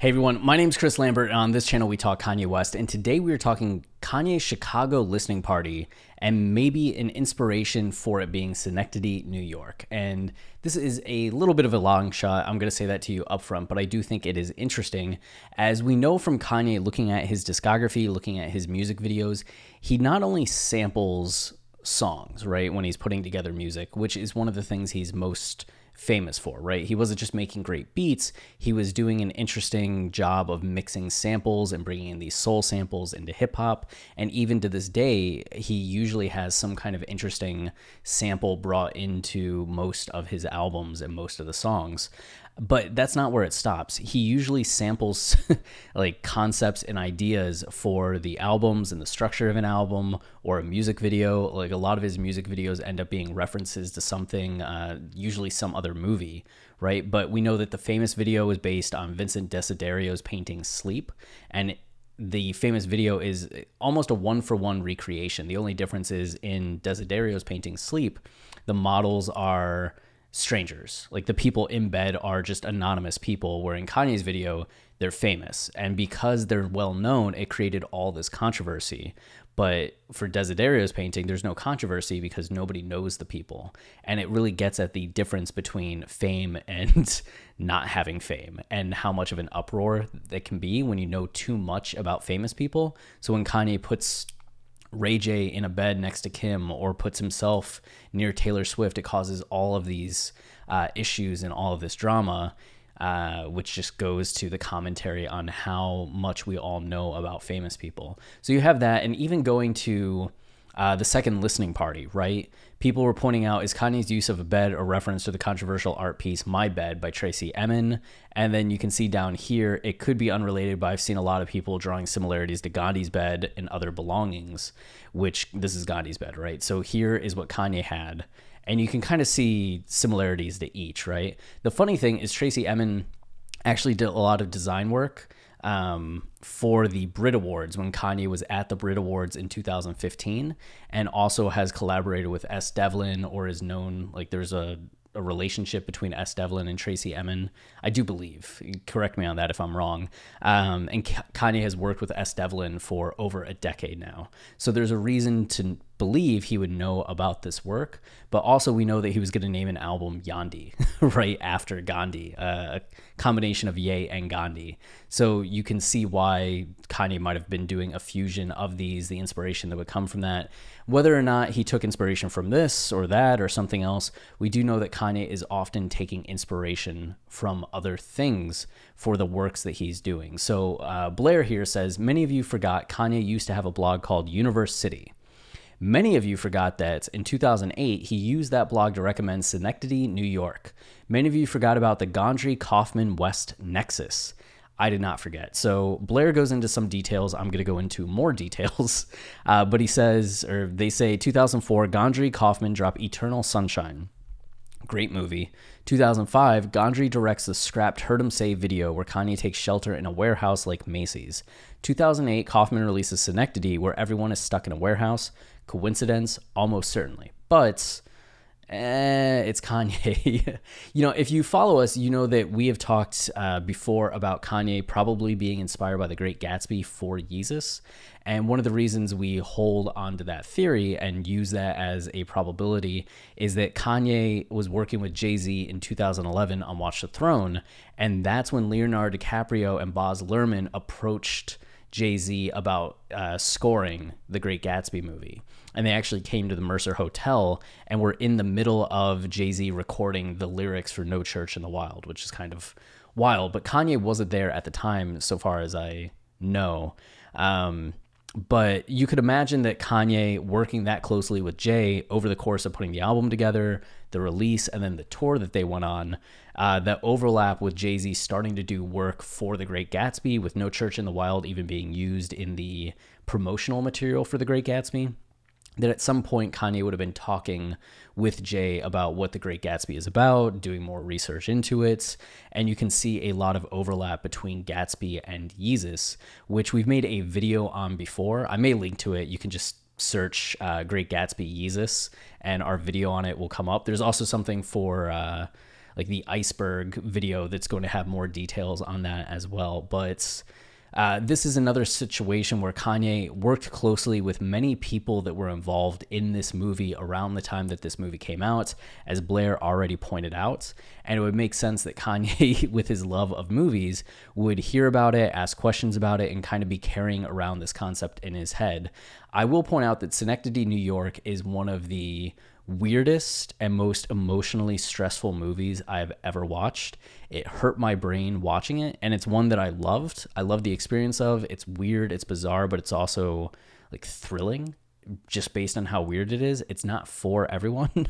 Hey everyone, my name's Chris Lambert, and on this channel we talk Kanye West, and today we are talking Kanye's Chicago listening party and maybe an inspiration for it being Synecdoche, New York. And this is a little bit of a long shot, I'm going to say that to you up front, but I do think it is interesting. As we know from Kanye, looking at his discography, looking at his music videos, he not only samples songs, right, when he's putting together music, which is one of the things he's most famous for, right? He wasn't just making great beats, he was doing an interesting job of mixing samples and bringing in these soul samples into hip hop. And even to this day, he usually has some kind of interesting sample brought into most of his albums and most of the songs. But that's not where it stops. He usually samples like concepts and ideas for the albums and the structure of an album or a music video. Like a lot of his music videos end up being references to something, usually some other movie, right? But we know that the famous video is based on Vincent Desiderio's painting Sleep, and the famous video is almost a one-for-one recreation. The only difference is in Desiderio's painting Sleep, the models are strangers. Like the people in bed are just anonymous people, where in Kanye's video, they're famous. And because they're well known, it created all this controversy. But for Desiderio's painting, there's no controversy because nobody knows the people. And it really gets at the difference between fame and not having fame, and how much of an uproar that can be when you know too much about famous people. So when Kanye puts Ray J in a bed next to Kim or puts himself near Taylor Swift, it causes all of these issues and all of this drama, which just goes to the commentary on how much we all know about famous people. So you have that, and even going to the second listening party, right? People were pointing out, is Kanye's use of a bed a reference to the controversial art piece My Bed by Tracey Emin? And then you can see down here, it could be unrelated, but I've seen a lot of people drawing similarities to Gandhi's bed and other belongings, which this is Gandhi's bed, right? So here is what Kanye had, and you can kind of see similarities to each, right? The funny thing is Tracey Emin actually did a lot of design work for the Brit Awards when Kanye was at the Brit Awards in 2015, and also has collaborated with S. Devlin, or is known, like there's a relationship between S. Devlin and Tracey Emin, I do believe. Correct me on that if I'm wrong. And Kanye has worked with S. Devlin for over a decade now. So there's a reason to believe he would know about this work, but also we know that he was going to name an album Yandi right after Gandhi, a combination of Ye and Gandhi. So you can see why Kanye might have been doing a fusion of these, the inspiration that would come from that. Whether or not he took inspiration from this or that or something else, we do know that Kanye is often taking inspiration from other things for the works that he's doing. So Blair here says, many of you forgot Kanye used to have a blog called Universe City. Many of you forgot that in 2008, he used that blog to recommend Synecdoche, New York. Many of you forgot about the Charlie Kauffman West nexus. I did not forget. So Blair goes into some details. I'm going to go into more details. But he says, or they say, 2004, Gandhi Kauffman drop Eternal Sunshine. Great movie. 2005, Gandhi directs the scrapped Heard 'Em Say video where Kanye takes shelter in a warehouse like Macy's. 2008, Kauffman releases Synecdoche, where everyone is stuck in a warehouse. Coincidence? Almost certainly. But it's Kanye. You know, if you follow us, you know that we have talked before about Kanye probably being inspired by The Great Gatsby for Yeezus. And one of the reasons we hold on to that theory and use that as a probability is that Kanye was working with Jay-Z in 2011 on Watch the Throne. And that's when Leonardo DiCaprio and Baz Luhrmann approached Jay-Z about scoring The Great Gatsby movie. And they actually came to the Mercer Hotel and were in the middle of Jay-Z recording the lyrics for No Church in the Wild, which is kind of wild. But Kanye wasn't there at the time, so far as I know. But you could imagine that Kanye working that closely with Jay over the course of putting the album together, the release, and then the tour that they went on, that overlap with Jay-Z starting to do work for The Great Gatsby, with No Church in the Wild even being used in the promotional material for The Great Gatsby, that at some point Kanye would have been talking with Jay about what The Great Gatsby is about, doing more research into it, and you can see a lot of overlap between Gatsby and Yeezus, which we've made a video on before. I may link to it. You can just search Great Gatsby Yeezus, and our video on it will come up. There's also something for like the iceberg video that's going to have more details on that as well. But this is another situation where Kanye worked closely with many people that were involved in this movie around the time that this movie came out, as Blair already pointed out. And it would make sense that Kanye, with his love of movies, would hear about it, ask questions about it, and kind of be carrying around this concept in his head. I will point out that Synecdoche, New York is one of the weirdest and most emotionally stressful movies I've ever watched. It hurt my brain watching it, and it's one that I loved. I love the experience of. It's weird, it's bizarre, but it's also like thrilling just based on how weird it is. It's not for everyone,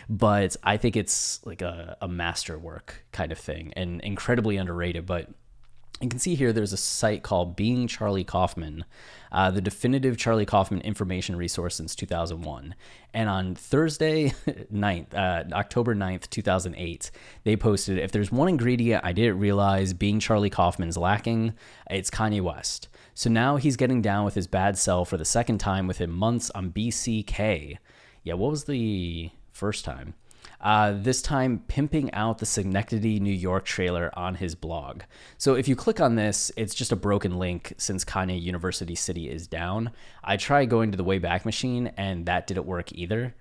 but I think it's like a masterwork kind of thing and incredibly underrated. But you can see here there's a site called Being Charlie Kauffman, the definitive Charlie Kauffman information resource since 2001. And on Thursday, October 9th, 2008, they posted, if there's one ingredient I didn't realize Being Charlie Kauffman's lacking, it's Kanye West. So now he's getting down with his bad self for the second time within months on BCK. Yeah, what was the first time? This time pimping out the Synecdoche, New York trailer on his blog. So if you click on this, it's just a broken link since Kanye University City is down. I tried going to the Wayback Machine and that didn't work either,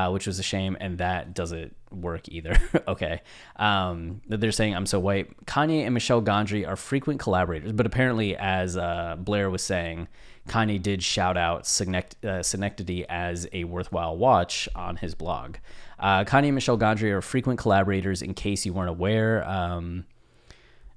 which was a shame, and that doesn't work either. Okay. They're saying I'm so white. Kanye and Michelle Gondry are frequent collaborators, but apparently, as Blair was saying, Kanye did shout out Synecdoche as a worthwhile watch on his blog. Kanye and Michelle Gondry are frequent collaborators, in case you weren't aware.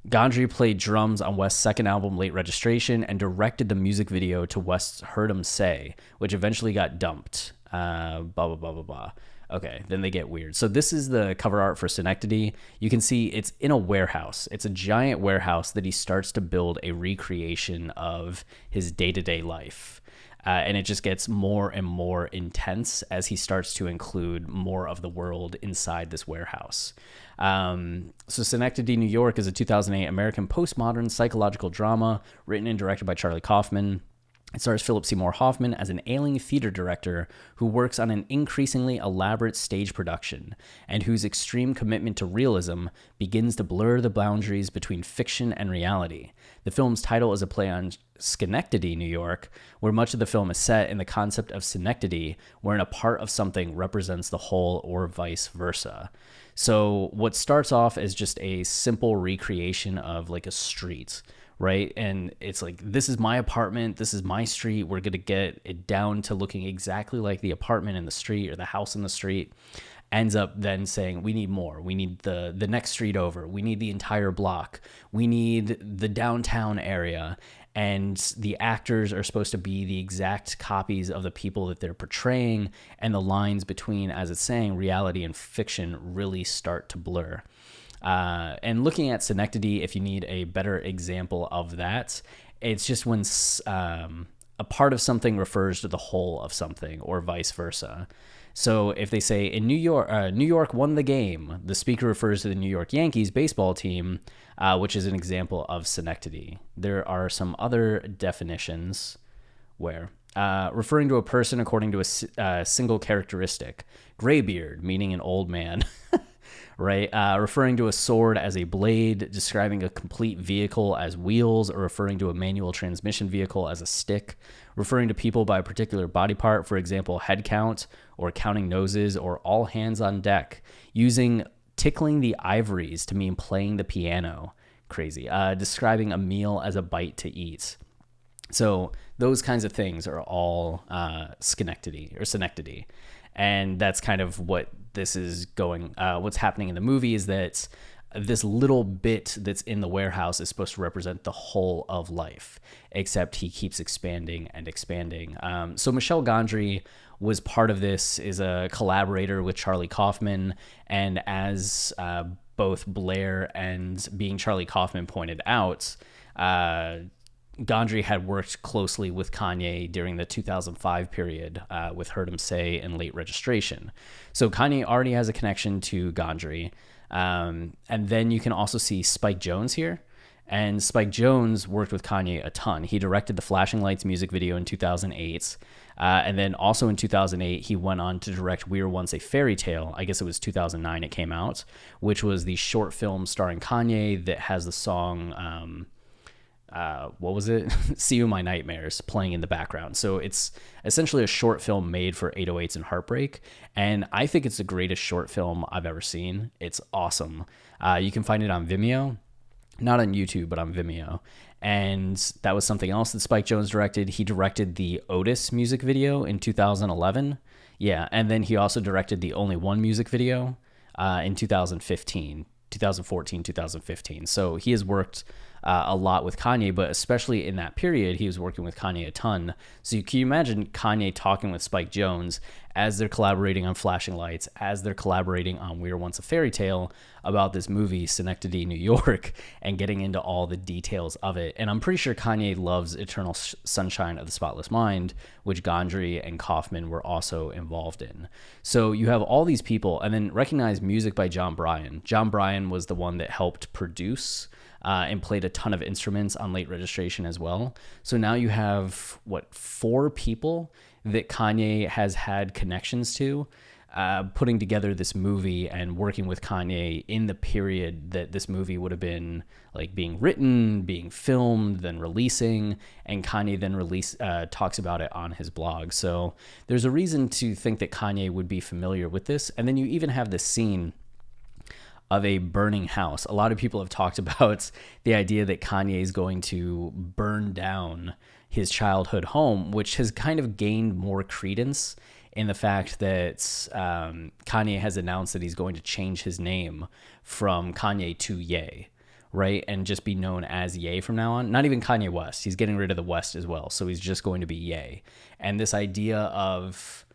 Gondry played drums on West's second album, Late Registration, and directed the music video to West's Heard 'Em Say, which eventually got dumped. Blah, blah, blah, blah, blah. Okay, then they get weird. So this is the cover art for Synecdoche. You can see it's in a warehouse. It's a giant warehouse that he starts to build a recreation of his day-to-day life. And it just gets more and more intense as he starts to include more of the world inside this warehouse. So Synecdoche, New York is a 2008 American postmodern psychological drama written and directed by Charlie Kauffman. It stars Philip Seymour Hoffman as an ailing theater director who works on an increasingly elaborate stage production and whose extreme commitment to realism begins to blur the boundaries between fiction and reality. The film's title is a play on Synecdoche, New York, where much of the film is set in the concept of Synecdoche, wherein a part of something represents the whole or vice versa. So what starts off as just a simple recreation of like a street, right? And it's like, this is my apartment, this is my street, we're going to get it down to looking exactly like the apartment in the street or the house in the street, ends up then saying, we need more. We need the next street over. We need the entire block. We need the downtown area. And the actors are supposed to be the exact copies of the people that they're portraying, and the lines between, as it's saying, reality and fiction really start to blur. And looking at Synecdoche, if you need a better example of that, it's just when a part of something refers to the whole of something, or vice versa. So if they say in New York won the game, the speaker refers to the New York Yankees baseball team, which is an example of Synecdoche. There are some other definitions where referring to a person according to a single characteristic, graybeard, meaning an old man. Right? Referring to a sword as a blade, describing a complete vehicle as wheels, or referring to a manual transmission vehicle as a stick, referring to people by a particular body part, for example, head count, or counting noses, or all hands on deck, using tickling the ivories to mean playing the piano. Crazy. Describing a meal as a bite to eat. So those kinds of things are all Synecdoche. And that's kind of what this is going, what's happening in the movie is that this little bit that's in the warehouse is supposed to represent the whole of life, except he keeps expanding and expanding. So Michelle Gondry was part of this, is a collaborator with Charlie Kauffman. And as both Blair and Being Charlie Kauffman pointed out, Gondry had worked closely with Kanye during the 2005 period with Heard 'Em Say and Late Registration. So Kanye already has a connection to Gondry. And then you can also see Spike Jonze here. And Spike Jonze worked with Kanye a ton. He directed the Flashing Lights music video in 2008. And then also in 2008, he went on to direct We Were Once a Fairy Tale. I guess it was 2009 it came out, which was the short film starring Kanye that has the song, what was it? See You in My Nightmares playing in the background. So it's essentially a short film made for 808s and Heartbreak. And I think it's the greatest short film I've ever seen. It's awesome. You can find it on Vimeo. Not on YouTube, but on Vimeo. And that was something else that Spike Jonze directed. He directed the Otis music video in 2011. Yeah, and then he also directed the Only One music video in 2015, 2014, 2015. So he has worked a lot with Kanye, but especially in that period, he was working with Kanye a ton. So can you imagine Kanye talking with Spike Jonze as they're collaborating on Flashing Lights, as they're collaborating on We Were Once a Fairy Tale about this movie, Synecdoche, New York, and getting into all the details of it. And I'm pretty sure Kanye loves Eternal Sunshine of the Spotless Mind, which Gondry and Kauffman were also involved in. So you have all these people, and then recognize music by John Bryan. John Bryan was the one that helped produce and played a ton of instruments on Late Registration as well. So now you have, 4 people that Kanye has had connections to, putting together this movie and working with Kanye in the period that this movie would have been like being written, being filmed, then releasing, and Kanye then talks about it on his blog. So there's a reason to think that Kanye would be familiar with this. And then you even have this scene of a burning house. A lot of people have talked about the idea that Kanye is going to burn down his childhood home, which has kind of gained more credence in the fact that Kanye has announced that he's going to change his name from Kanye to Ye, right? And just be known as Ye from now on. Not even Kanye West. He's getting rid of the West as well. So he's just going to be Ye. And this idea of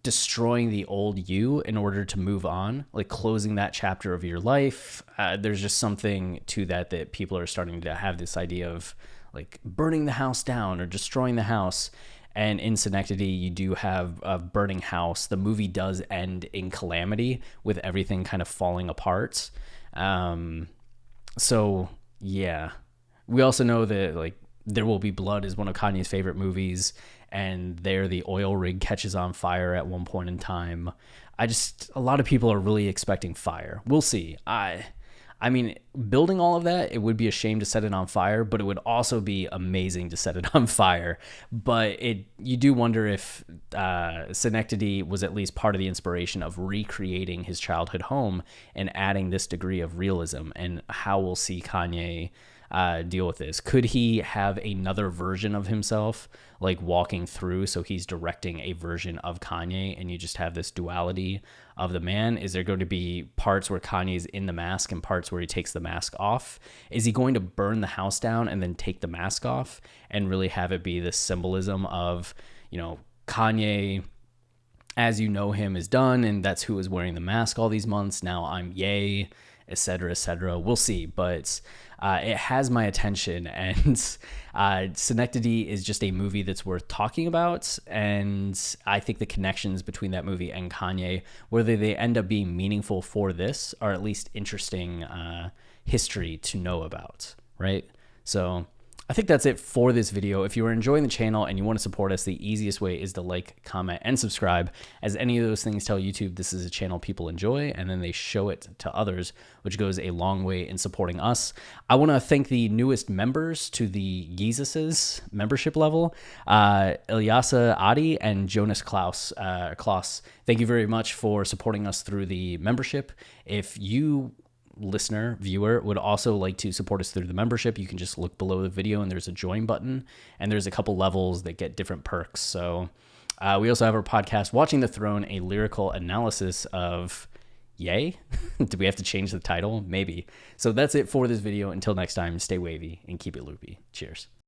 destroying the old you in order to move on, like closing that chapter of your life. There's just something to that people are starting to have this idea of like burning the house down or destroying the house. And in Synecdoche, you do have a burning house. The movie does end in calamity with everything kind of falling apart. So yeah, we also know that like There Will Be Blood is one of Kanye's favorite movies, and there the oil rig catches on fire at one point in time. A lot of people are really expecting fire. We'll see. I mean, building all of that, it would be a shame to set it on fire, but it would also be amazing to set it on fire. But you do wonder if Synecdoche was at least part of the inspiration of recreating his childhood home and adding this degree of realism, and how we'll see Kanye deal with this. Could he have another version of himself, like walking through, so he's directing a version of Kanye and you just have this duality of the man? Is there going to be parts where Kanye's in the mask and parts where he takes the mask off? Is he going to burn the house down and then take the mask off and really have it be this symbolism of, Kanye as you know him is done, and that's who was wearing the mask all these months. Now I'm Ye, etc., etc. We'll see, but it has my attention, and Synecdoche is just a movie that's worth talking about, and I think the connections between that movie and Kanye, whether they end up being meaningful for this, are at least interesting history to know about, right? So I think that's it for this video. If you are enjoying the channel and you want to support us, the easiest way is to like, comment, and subscribe, as any of those things tell YouTube this is a channel people enjoy, and then they show it to others, which goes a long way in supporting us. I want to thank the newest members to the Yeezuses membership level, Ilyasa Adi and Jonas Klaus. Thank you very much for supporting us through the membership. If you viewer would also like to support us through the membership, you can just look below the video and there's a join button, and there's a couple levels that get different perks. So we also have our podcast, Watching the Throne, a lyrical analysis of Ye. Do we have to change the title? Maybe. So that's it for this video. Until next time, stay wavy and keep it loopy. Cheers.